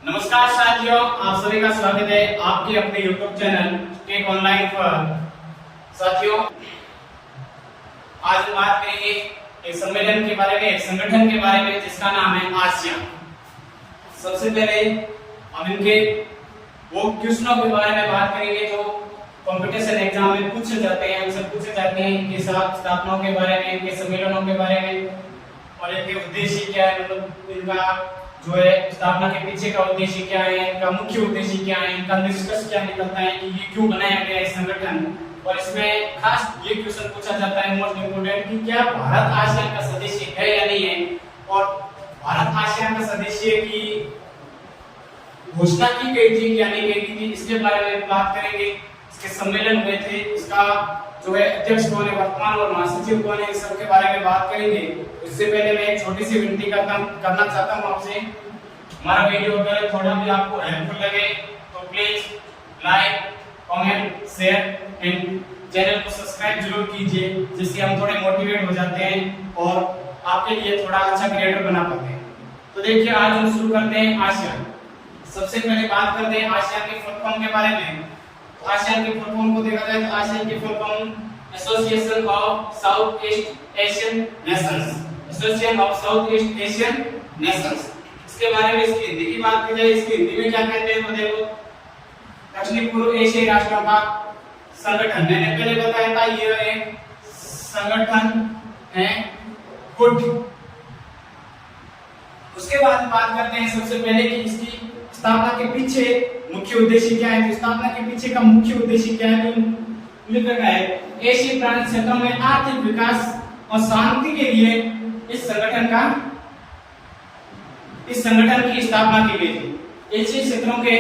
नमस्कार साथियों, आप सभी का स्वागत है आपके अपने YouTube चैनल टेक ऑनलाइन पर। साथियों, आज हम बात करेंगे एक सम्मेलन के बारे में, एक संगठन के बारे में जिसका नाम है आसियान। सबसे पहले हम इनके वो क्वेश्चनों के बारे में बात करेंगे जो कंपटीशन एग्जाम में पूछे जाते हैं, हमसे पूछे जाते हैं। इनके स्थापनाओं के बारे में, इनके सम्मेलनों के बारे में और इनके उद्देश्य क्या है, मतलब इनका जो है स्थापना के पीछे का उद्देश्य क्या है, इनका मुख्य उद्देश्य क्या है, इनका निष्कर्ष क्या निकलता है कि ये क्यों बनाया गया है संगठन। और इसमें खास ये क्वेश्चन पूछा जाता है मोस्ट इम्पोर्टेंट कि क्या भारत आसियान का सदस्य है या नहीं है, और भारत आसियान का सदस्य की घोषणा की गई थी या नहीं गई थी, इसके बारे में बात करेंगे। इसके सम्मेलन हुए थे, इसका जो है अध्यक्ष कौन है, वर्तमान और महासचिव कौन है, इस सब के बारे में बात करेंगे। इससे पहले मैं एक छोटी सी विनती करना चाहता हूं आपसे। हमारा वीडियो अगर थोड़ा भी आपको हेल्पफुल लगे तो please like, comment, share and channel को सब्सक्राइब जरूर कीजिए, जिससे हम थोड़े मोटिवेट हो जाते हैं और आपके लिए थोड़ा अच्छा क्रिएटर बना पाते हैं। तो देखिए, आज हम शुरू करते हैं आसियान। सबसे पहले बात करते हैं आसियान के फुल फॉर्म के बारे में। आसियान के फुल फॉर्म को देखा जाए तो आसियान के full form association of south east Asian Nations, association of south east Asian Nations. इसके बारे में इसकी हिंदी की बात की जाए, इसकी हिंदी में क्या कहते हैं तो देखो, दक्षिण पूर्व एशियाई राष्ट्रों का संगठन। मैंने पहले बताया था ये एक संगठन है गुट। उसके बाद बात करते हैं सबसे पहले कि इसकी स्थापना के पीछे मुख्य उद्देश्य क्या है। तो स्थापना के पीछे का मुख्य उद्देश्य क्या है, तो लिखा गया है एशियाई प्रांत क्षेत्रों में आर्थिक विकास और शांति के लिए इस संगठन की स्थापना की गई थी। एशियाई क्षेत्रों के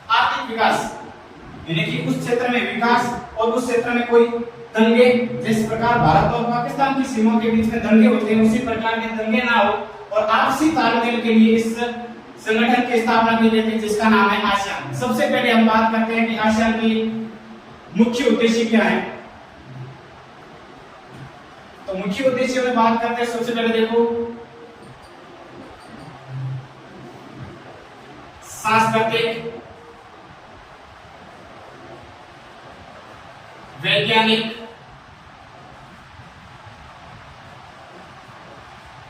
आर्थिक विकास यानी कि उस क्षेत्र में विकास और उस क्षेत्र में कोई दंगे, जिस प्रकार भारत और पाकिस्तान की सीमाओं के बीच में दंगे होते हैं, उसी प्रकार के दंगे ना हो और आपसी तालमेल के लिए इस संगठन की स्थापना की गई थी, जिसका नाम है आसियान। सबसे पहले हम बात करते हैं कि आसियान की मुख्य उद्देश्य क्या है। तो मुख्य उद्देश्य में बात करते हैं, सबसे पहले देखो, सांस्कृतिक, वैज्ञानिक,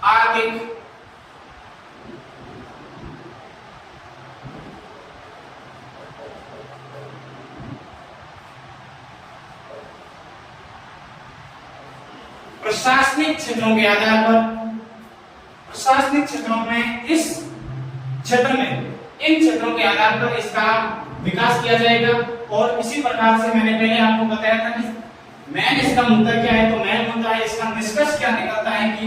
आर्थिक, प्रशासनिक क्षेत्रों के आधार पर, प्रशासनिक क्षेत्रों में इस क्षेत्र में इन क्षेत्रों के आधार पर इसका विकास किया जाएगा। और इसी प्रकार से मैंने पहले आपको बताया था कि मैन इसका मुद्दा क्या है, तो मैन मुद्दा है, इसका निष्कर्ष क्या निकलता है कि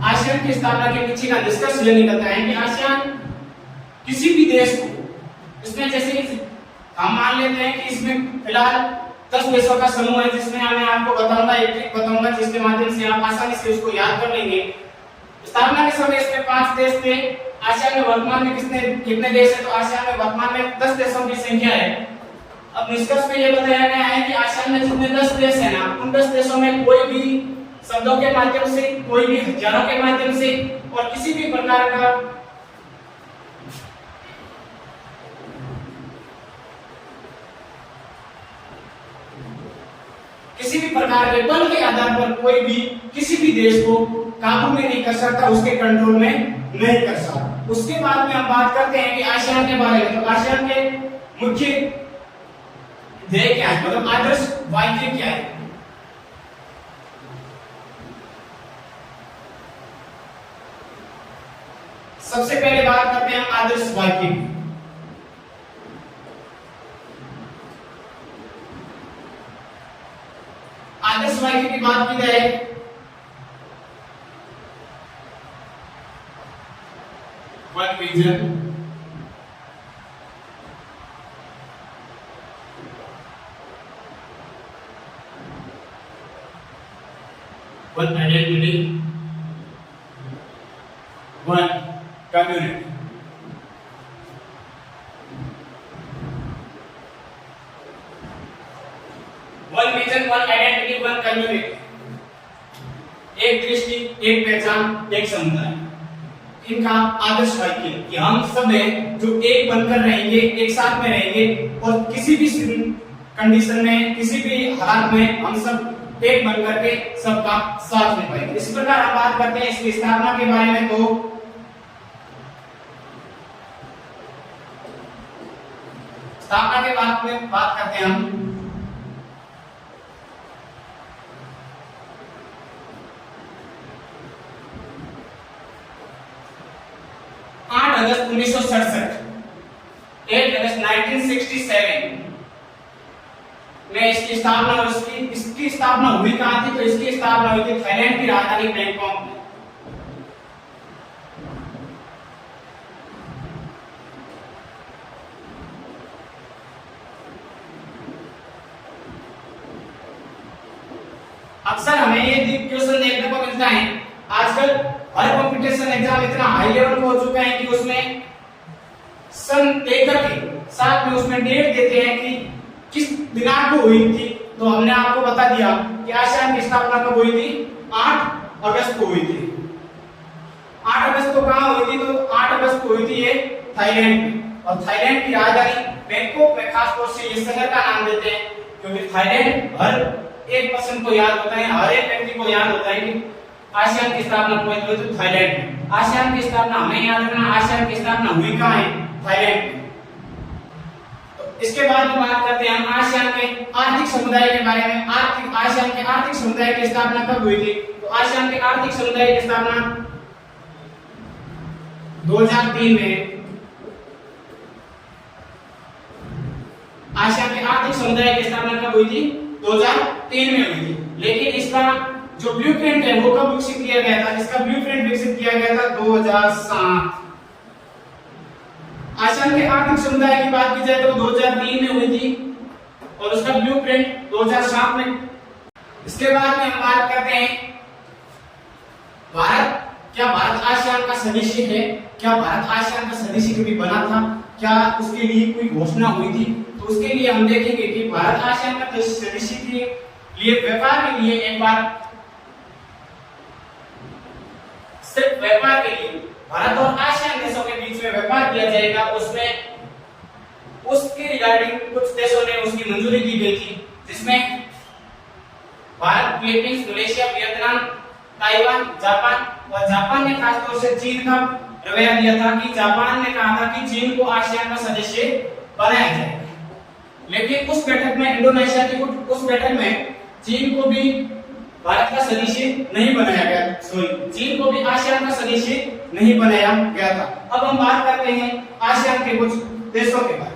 आसियान की स्थापना के पीछे का निष्कर्ष यह निकलता है कि आसियान किसी भी देश को, इसमें जैसे हम मान लेते हैं कि इसमें फिलहाल 10 देशों का समूह है, जिसमें मैं आपको बताऊंगा, एक ट्रिक बताऊंगा जिसके माध्यम से आप आसानी से उसको याद कर लेंगे। स्थापना के समय इसमें 5 देश थे। आसियान में वर्तमान में कितने देश हैं, तो आसियान में वर्तमान में 10 देशों की संख्या है। अब निष्कर्ष में यह बताया गया है कि आसियान में जितने 10 देश हैं ना, उन 10 देशों में कोई भी शब्दों के माध्यम से, कोई भी हथियारों के माध्यम से और किसी भी प्रकार का के बल के आधार पर कोई भी किसी भी देश को काबू में नहीं कर सकता, उसके कंट्रोल में नहीं कर सकता। उसके बाद में हम बात करते हैं कि आसियान के बारे में। तो आसियान के मुख्य ध्येय क्या है, मतलब आदर्श वाक्य क्या है। सबसे पहले बात करते हैं आदर्श वाक्य। आदर्श वाक्य की बात की जाए one vision, one identity, one community. One vision, one identity, one community. एक दृष्टि, एक पहचान, एक समुदाय। इनका आदर्श वाक्य कि हम सब जो एक बनकर रहेंगे, एक साथ में रहेंगे और किसी भी कंडीशन में, किसी भी हालात में हम सब एक बनकर के सबका साथ निभाएंगे। इस प्रकार हम बात करते हैं इसकी स्थापना के बारे में। तो स्थापना के बाद में बात करते हैं हम 8 अगस्त 1967, 8 अगस्त 1967 में इसकी स्थापना, और इसकी स्थापना हुई कहां थी? तो इसकी स्थापना हुई थी थाईलैंड की राजधानी बैंकॉक में। अक्सर हमें ये क्वेश्चन देखने को मिलता है। आजकल हर कंपटीशन एग्जाम इतना हाई लेवल हो चुका है कि उसमें सन टेकर के साथ में उसमें डेट देते हैं कि किस दिनांक को हुई थी। तो हमने आपको बता दिया कि आसियान की स्थापना कब हुई थी? 8 अगस्त को हुई थी। 8 अगस्त को कहां हुई थी? तो 8 अगस्त को हुई थी ये थाईलैंड में, और थाईलैंड की राजधानी बैंकॉक में। खास तौर से इस शहर का नाम देते हैं क्योंकि थाईलैंड हर एक पर्सन को याद होता है, हर एक व्यक्ति को याद होता है कि आसियान की स्थापना हुई थी थाईलैंड में। आसियान की स्थापना हमें याद रखना, आसियान की स्थापना हुई कहां है? थाईलैंड में। तो इसके बाद में बात करते हैं हम आसियान के आर्थिक समुदाय के बारे में। आसियान के आर्थिक समुदाय की स्थापना कब हुई थी? तो आसियान के आर्थिक समुदाय की स्थापना 2003 में। आसियान के आर्थिक समुदाय की स्थापना कब हुई थी? 2003 में हुई थी। लेकिन इसका जो ब्लूप्रिंट है वो कब विकसित किया गया था? इसका ब्लूप्रिंट विकसित किया गया था 2007। आसियान के आर्थिक समुदाय की बात की जाए तो 2003 में हुई थी और उसका ब्लूप्रिंट 2007 में। इसके बाद में हम बात करते हैं भारत। क्या भारत आसियान का सदस्य है? क्या भारत आसियान का सदस्य कभी बना था? क्या उसके लिए कोई घोषणा हुई थी? तो उसके लिए हम देखेंगे कि भारत आसियान का सदस्य के लिए व्यापार के लिए एक बार, सिर्फ व्यापार के लिए भारत और आसियान देशों के बीच में व्यापार किया जाएगा। उसमें उसके रिगार्डिंग कुछ देशों ने उसकी मंजूरी दी गई थी, जिसमें Bharat, Philippines, Malaysia, Vietnam, Taiwan, Japan, और जापान ने खासतौर से चीन का रवैया दिया था कि जापान ने कहा था कि चीन को आसियान का सदस्य बनाया जाएगा। लेकिन उस बैठक में, इंडोनेशिया की उस बैठक में चीन को भी भारत का सदस्य नहीं बनाया गया, सॉरी, चीन को भी आसियान का सदस्य नहीं बनाया गया था। अब हम बात करते हैं आसियान के कुछ देशों के बारे में।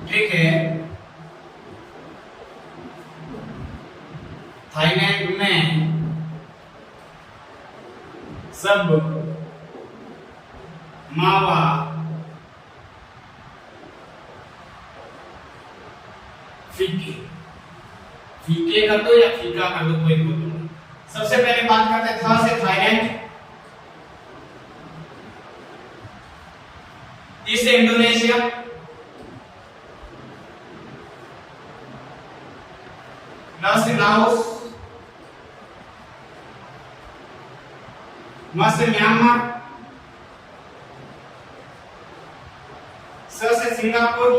ठीक है, थाईलैंड में सब मावा फीके कर दो या फीका कर दो, कोई बोलो। सबसे पहले बात करते हैं था से थाईलैंड, इससे इंडोनेशिया, से लाओस, से म्यांमार, से सिंगापुर,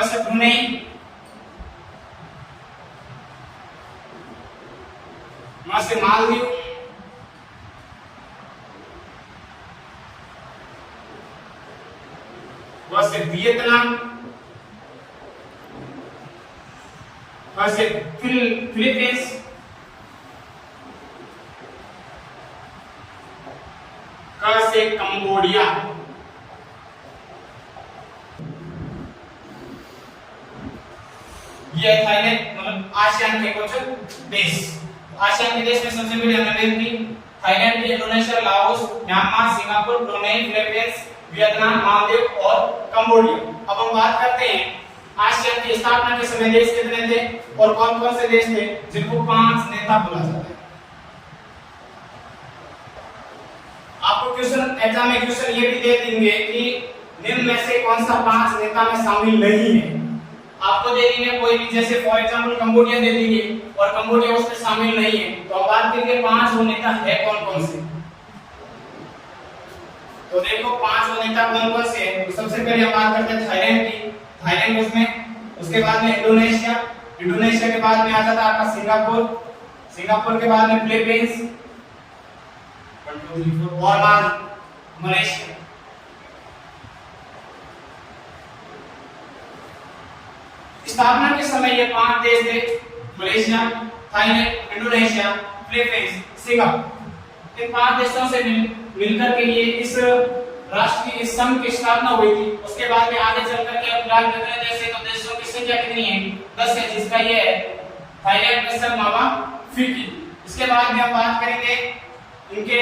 से ब्रुनेई, से मालदीव, से वियतनाम, से फिलीपींस, से कंबोडिया। ये है थाईलैंड, मतलब आसियान के कुछ देश। आसियान के देश में सबसे पहले हमने देख ली Thailand, Indonesia, Laos, Myanmar, Singapore, Brunei, Philippines, Vietnam, Maldives और कंबोडिया। अब हम बात करते हैं आसियान की स्थापना के समय देश कितने थे और कौन-कौन से देश थे जिनको 5 नेता बोला जाता है। आपको क्वेश्चन एग्जाम में क्वेश्चन ये भी दे देंगे कि निम्न में से कौन सा 5 नेता में शामिल नहीं है। आपको दे देंगे कोई भी, जैसे फॉर एग्जांपल कंबोडिया दे देंगे और कंबोडिया उसमें शामिल नहीं है, तो अब बात करेंगे 5 वो नेता है कौन-कौन से। तो देखो 5 वो नेता कौन-कौन से हैं। तो सबसे पहले हम बात करते हैं थाईलैंड की, थाईलैंड उसमें, उसके बाद में इंडोनेशिया, इंडोनेशिया के बाद में आ जाता है आपका सिंगापुर, सिंगापुर के बाद में फिलीपींस, 1 2 3 4 और मलेशिया। स्थापना के समय ये 5 देश थे, Malaysia, Thailand, Indonesia, Philippines, Singapore. इन 5 देशों से मिलकर के ये इस राष्ट्र की संघ की स्थापना हुई थी। उसके बाद में आगे चलकर के अब फिलहाल कितने देश हैं, तो देशों की संख्या कितनी है 10 है, जिसका ये है थाईलैंड में सब मामा फिकी। इसके बाद में हम बात करेंगे इनके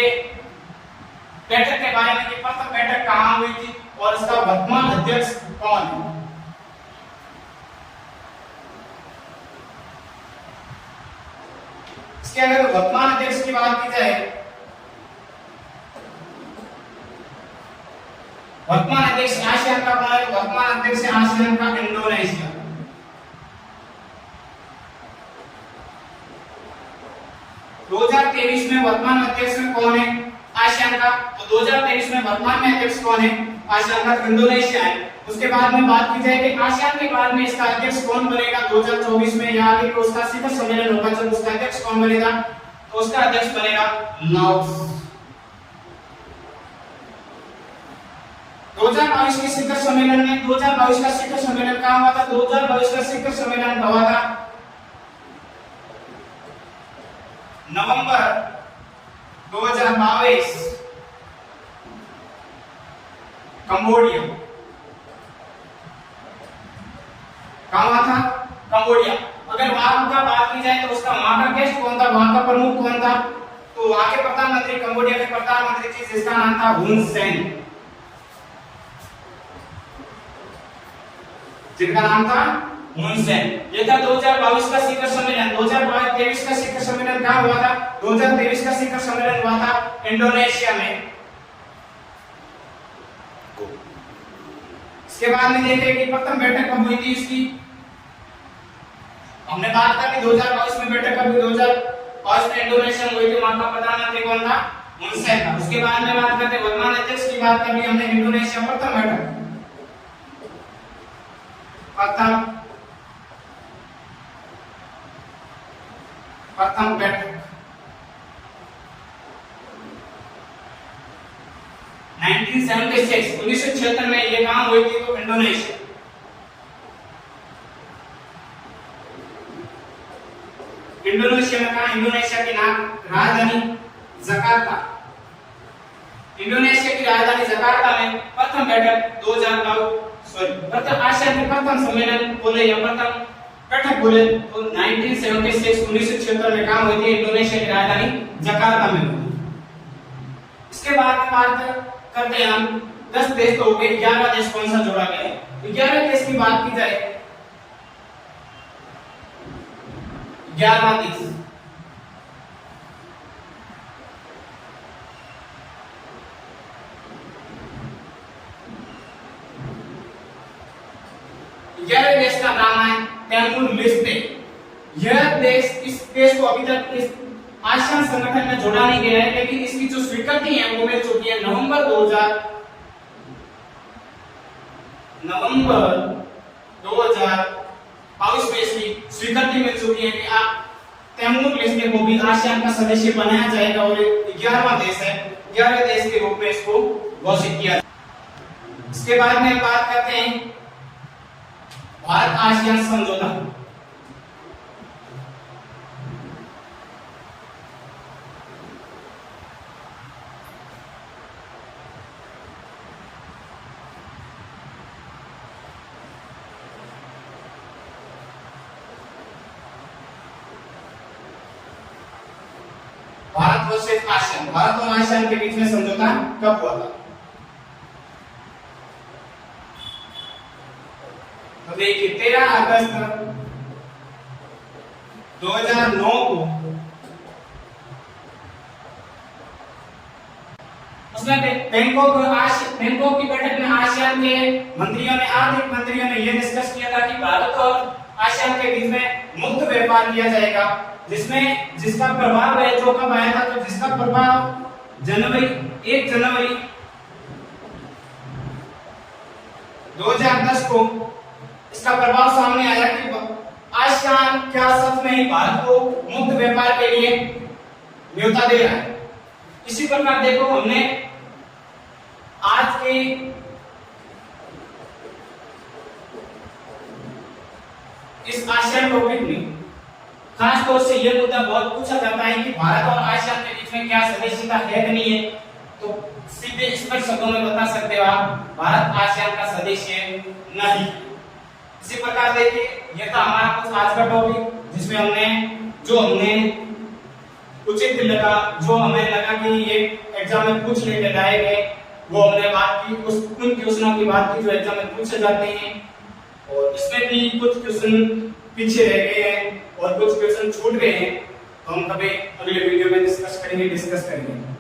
बैठक के बारे में कि प्रथम बैठक कहां हुई थी और इसका वर्तमान अध्यक्ष कौन है। इसके अगर वर्तमान अध्यक्ष की बात की जाए, वर्तमान अध्यक्ष आसियान का कौन है, वर्तमान अध्यक्ष आसियान का इंडोनेशिया। दो 2023 में वर्तमान अध्यक्ष में कौन है आसियान का, तो 2023 में वर्तमान में अध्यक्ष कौन है आसियान का, इंडोनेशिया है। उसके बाद में बात की जाए कि आसियान के बाद में इसका अध्यक्ष कौन बनेगा 2024 में, या आगे उसका शिखर सम्मेलन होगा जब उसका अध्यक्ष कौन बनेगा, तो उसका अध्यक्ष बनेगा लाओस। 2022 के शिखर सम्मेलन में, 2022 का शिखर सम्मेलन कहां हुआ था, 2022 का शिखर सम्मेलन हुआ था नवंबर 2022 कंबोडिया। कहां हुआ था, कंबोडिया। अगर वहां का बात की जाए तो उसका वहां का गेस्ट कौन था, वहां का प्रमुख कौन था, तो वहां के प्रधानमंत्री, कंबोडिया के प्रधानमंत्री थी जिसका नाम था हुन सेन, जिनका नाम था हुन सेन। ये था 2022 का शिखर सम्मेलन। 2023 का शिखर सम्मेलन कहां हुआ था, 2023 का शिखर सम्मेलन हुआ था इंडोनेशिया में। इसके बाद में देखें कि प्रथम बैठक कब हुई थी इसकी, हमने बात कर ली 2022 में बैठक कब हुई, 2022 में इंडोनेशिया में हुई थी, वहां का प्रधानमंत्री कौन था, हुन सेन था। उसके बाद में बात करते हैं वर्तमान अध्यक्ष की, बात कर ली हमने इंडोनेशिया प्रथम बैठक, प्रथम बैठक 1976 में ये कहां हुई थी, तो इंडोनेशिया। इंडोनेशिया में कहां, इंडोनेशिया की नाम राजधानी जकार्ता, इंडोनेशिया की राजधानी जकार्ता में प्रथम बैठक 2009 प्रथम आसियान के प्रथम सम्मेलन बोले या प्रथम बैठक बोले तो 1976 में कहां हुई थी, इंडोनेशिया की राजधानी जकार्ता में हुई। इसके बाद में बात करते हैं हम 10 देश तो हो गए, 11वां देश कौन सा जोड़ा गया है। 11वें देश की बात की जाए, 11वां देश देश का नाम है तिमोर लेस्टे। यह देश, इस देश को अभी तक इस आसियान संगठन में जोड़ा नहीं गया है, लेकिन इसकी जो स्वीकृति है वो मिल चुकी है नवंबर 2022 में इसकी स्वीकृति मिल चुकी है कि आप तिमोर लेस्टे को भी आसियान का सदस्य बनाया जाएगा और 11वां देश है, 11वें देश के रूप में इसको घोषित किया। इसके बाद में बात करते हैं भारत आसियान समझौता। वर्सेस आसियान, भारत और आसियान के बीच में समझौता कब हुआ था? तो देखिए 13 अगस्त 2009 को उसमें बैंकॉक की बैठक में आसियान के मंत्रियों ने, आर्थिक मंत्रियों ने यह डिस्कस किया था कि भारत और आसियान के बीच में मुक्त व्यापार किया जाएगा, जिसमें जिसका प्रभाव है जो कब आया था, तो जिसका प्रभाव 1 जनवरी 2010 को इसका प्रभाव सामने आया कि आसियान क्या सच में ही भारत को मुक्त व्यापार के लिए न्योता दे रहा है। इसी प्रकार देखो हमने आज के इस आसियान टॉपिक में खास तौर से यह मुद्दा बहुत पूछा जाता है कि भारत और आसियान के बीच में क्या सदस्यता है कि नहीं है, तो सीधे स्पष्ट शब्दों में बता सकते हो आप, भारत आसियान का सदस्य नहीं। इसी प्रकार देखिए यह था हमारा कुछ आज का टॉपिक, जिसमें हमने उचित लगा, जो हमें लगा कि ये एग्जाम में पूछ लेने लायक है, वो हमने बात की, उन क्वेश्चनों की बात की जो एग्जाम में पूछे जाते हैं, और इसमें भी कुछ क्वेश्चन पीछे रह गए हैं और कुछ क्वेश्चन छूट गए हैं, तो हम कभी अगले वीडियो में डिस्कस करेंगे।